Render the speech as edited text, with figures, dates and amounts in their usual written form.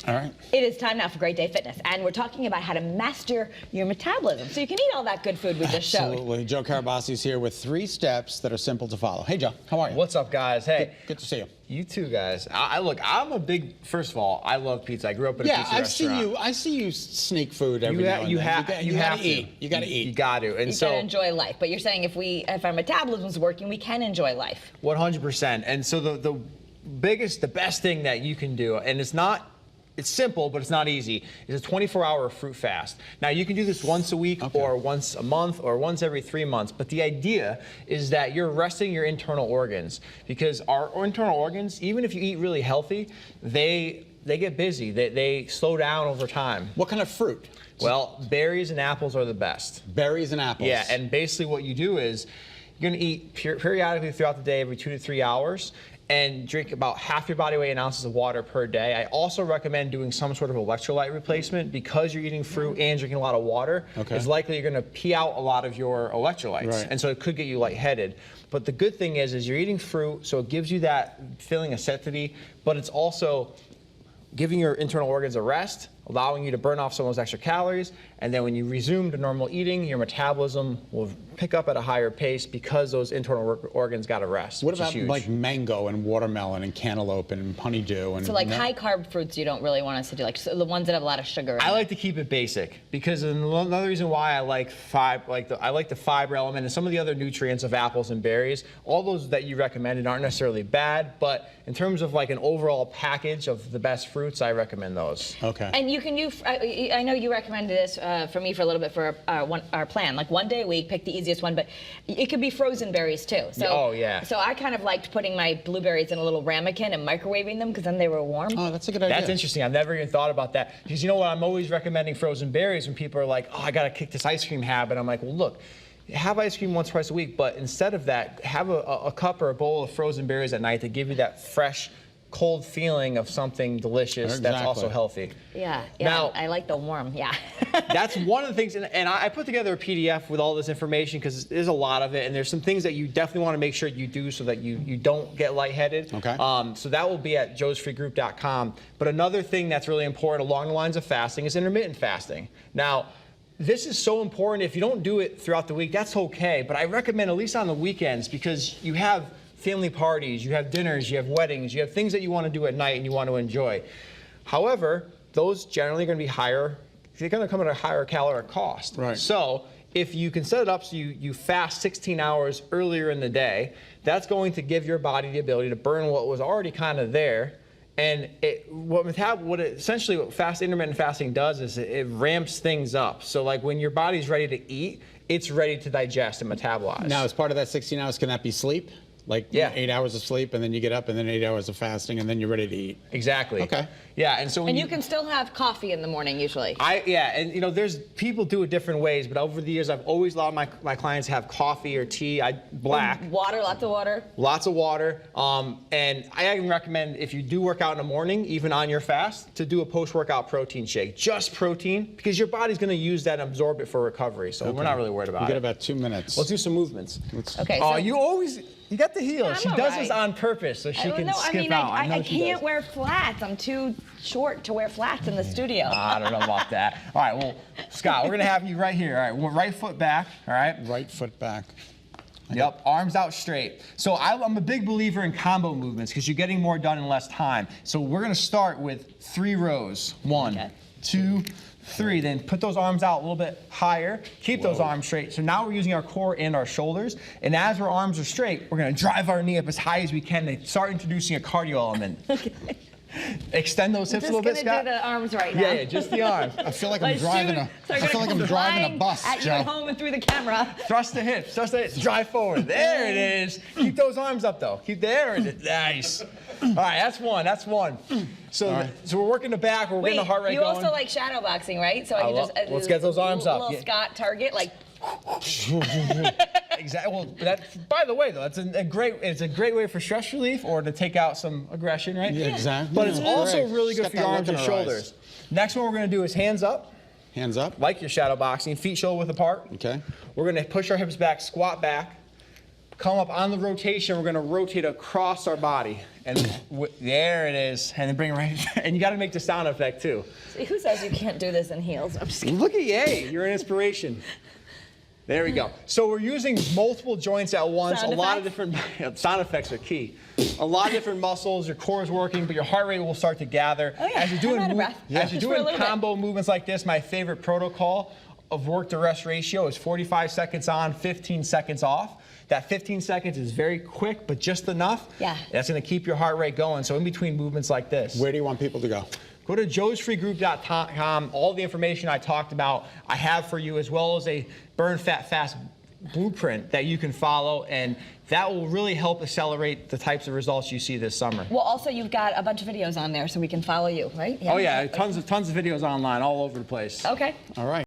All right. It is time now for Great Day Fitness, and we're talking about how to master your metabolism so you can eat all that good food we just showed. Absolutely. Joe Carabasi's here with 3 steps that are simple to follow. Hey, Joe, how are you? What's up, guys? Hey. Good to see you. You too, guys. Look, I'm a big, first of all, I love pizza. I grew up in a pizza restaurant. I see you sneak food every now and then. You have to eat. You got to eat. You got to. And you got to enjoy life. But you're saying if our metabolism's working, we can enjoy life. 100%. And so the best thing that you can do, and it's simple, but it's not easy, is a 24-hour fruit fast. Now, you can do this once a week or once a month or once every 3 months, but the idea is that you're resting your internal organs, because our internal organs, even if you eat really healthy, they get busy. They slow down over time. What kind of fruit? Well, berries and apples are the best. Berries and apples. Yeah, and basically what you do is you're going to eat periodically throughout the day, every 2 to 3 hours, and drink about half your body weight in ounces of water per day. I also recommend doing some sort of electrolyte replacement because you're eating fruit and drinking a lot of water. It's likely you're going to pee out a lot of your electrolytes, and so it could get you lightheaded. But the good thing is you're eating fruit, so it gives you that feeling of satiety, but it's also giving your internal organs a rest, allowing you to burn off some of those extra calories, and then when you resume to normal eating, your metabolism will pick up at a higher pace because those internal organs got a rest. What about like mango and watermelon and cantaloupe and honeydew? And so like high-carb fruits you don't really want us to do, like the ones that have a lot of sugar in I like to keep it basic, because another reason why I like the fiber element and some of the other nutrients of apples and berries, all those that you recommended aren't necessarily bad, but in terms of like an overall package of the best fruits, I recommend those. Okay. And you can use, I know you recommended this for me for a little bit for our plan, like 1 day a week, pick the easiest one, but it could be frozen berries too. So, So I kind of liked putting my blueberries in a little ramekin and microwaving them because then they were warm. Oh, that's a good idea. That's interesting. I've never even thought about that. Because you know what? I'm always recommending frozen berries when people are like, oh, I got to kick this ice cream habit. I'm like, well, look, have ice cream once, twice a week, but instead of that, have a cup or a bowl of frozen berries at night to give you that fresh, cold feeling of something delicious that's also healthy. Yeah, now, I like the warm, That's one of the things, and I put together a PDF with all this information because there's a lot of it, and there's some things that you definitely want to make sure you do so that you don't get lightheaded. So that will be at joesfreegroup.com. But another thing that's really important along the lines of fasting is intermittent fasting. Now, this is so important. If you don't do it throughout the week, that's okay, but I recommend at least on the weekends, because you have family parties, you have dinners, you have weddings, you have things that you want to do at night and you want to enjoy. However, those generally are going to be higher, they're going to come at a higher caloric cost. So if you can set it up so you fast 16 hours earlier in the day, that's going to give your body the ability to burn what was already kind of there. And what intermittent fasting does is it ramps things up. So like when your body's ready to eat, it's ready to digest and metabolize. Now, as part of that 16 hours, can that be sleep? Like 8 hours of sleep, and then you get up, and then 8 hours of fasting, and then you're ready to eat. Exactly. Okay. Yeah, and so when you can still have coffee in the morning usually. And you know, there's people do it different ways, but over the years, I've always allowed my clients to have coffee or tea, black. Water, lots of water. Lots of water. And I even recommend if you do work out in the morning, even on your fast, to do a post-workout protein shake. Just protein, because your body's going to use that and absorb it for recovery. So we're not really worried about it. We got about 2 minutes. Let's do some movements. Okay. So You got the heel. Yeah, she does this on purpose so she can skip out. I can't wear flats. I'm too short to wear flats in the studio. I don't know about that. All right, well, Scott, we're going to have you right here. All right, right foot back, all right? Right foot back. Yep, arms out straight. So I'm a big believer in combo movements because you're getting more done in less time. So we're going to start with 3 rows. 1, 2, 3, then put those arms out a little bit higher. Keep those arms straight. So now we're using our core and our shoulders. And as our arms are straight, we're going to drive our knee up as high as we can to start introducing a cardio element. Extend those hips a little bit, Scott. I'm just going to do the arms right now. Yeah, just the arms. I feel like I'm driving a bus, at you Joe. at home and through the camera. Thrust the hips, drive forward. There it is. Keep those arms up though. There it is. Nice. All right, that's one. So we're working the back, we're getting the heart rate going. You also like shadow boxing, right? So I can just let's get those arms up. Little Scott target, like. Exactly. Well, by the way, though, that's a great way for stress relief or to take out some aggression, right? Yeah, exactly. But it's also really good for your arms and shoulders. Next one we're going to do is hands up. Hands up. Like your shadow boxing, feet shoulder width apart. Okay. We're going to push our hips back, squat back, come up on the rotation. We're going to rotate across our body. And there it is. And then bring it right. And you got to make the sound effect too. See, who says you can't do this in heels? I'm just kidding. Look at you. You're an inspiration. There we go. So we're using multiple joints at once. Sound a lot of effects? different sound effects are key. A lot of different muscles. Your core is working, but your heart rate will start to gather. Oh, yeah. As you're doing, I'm out of breath. as you're Just for a doing little bit. combo movements like this, my favorite protocol of work to rest ratio is 45 seconds on, 15 seconds off. That 15 seconds is very quick, but just enough. Yeah. That's going to keep your heart rate going. So in between movements like this. Where do you want people to go? Go to joesfreegroup.com. All the information I talked about, I have for you, as well as a burn fat fast blueprint that you can follow, and that will really help accelerate the types of results you see this summer. Well, also you've got a bunch of videos on there so we can follow you, right? Oh yeah, tons of videos online all over the place. Okay. All right.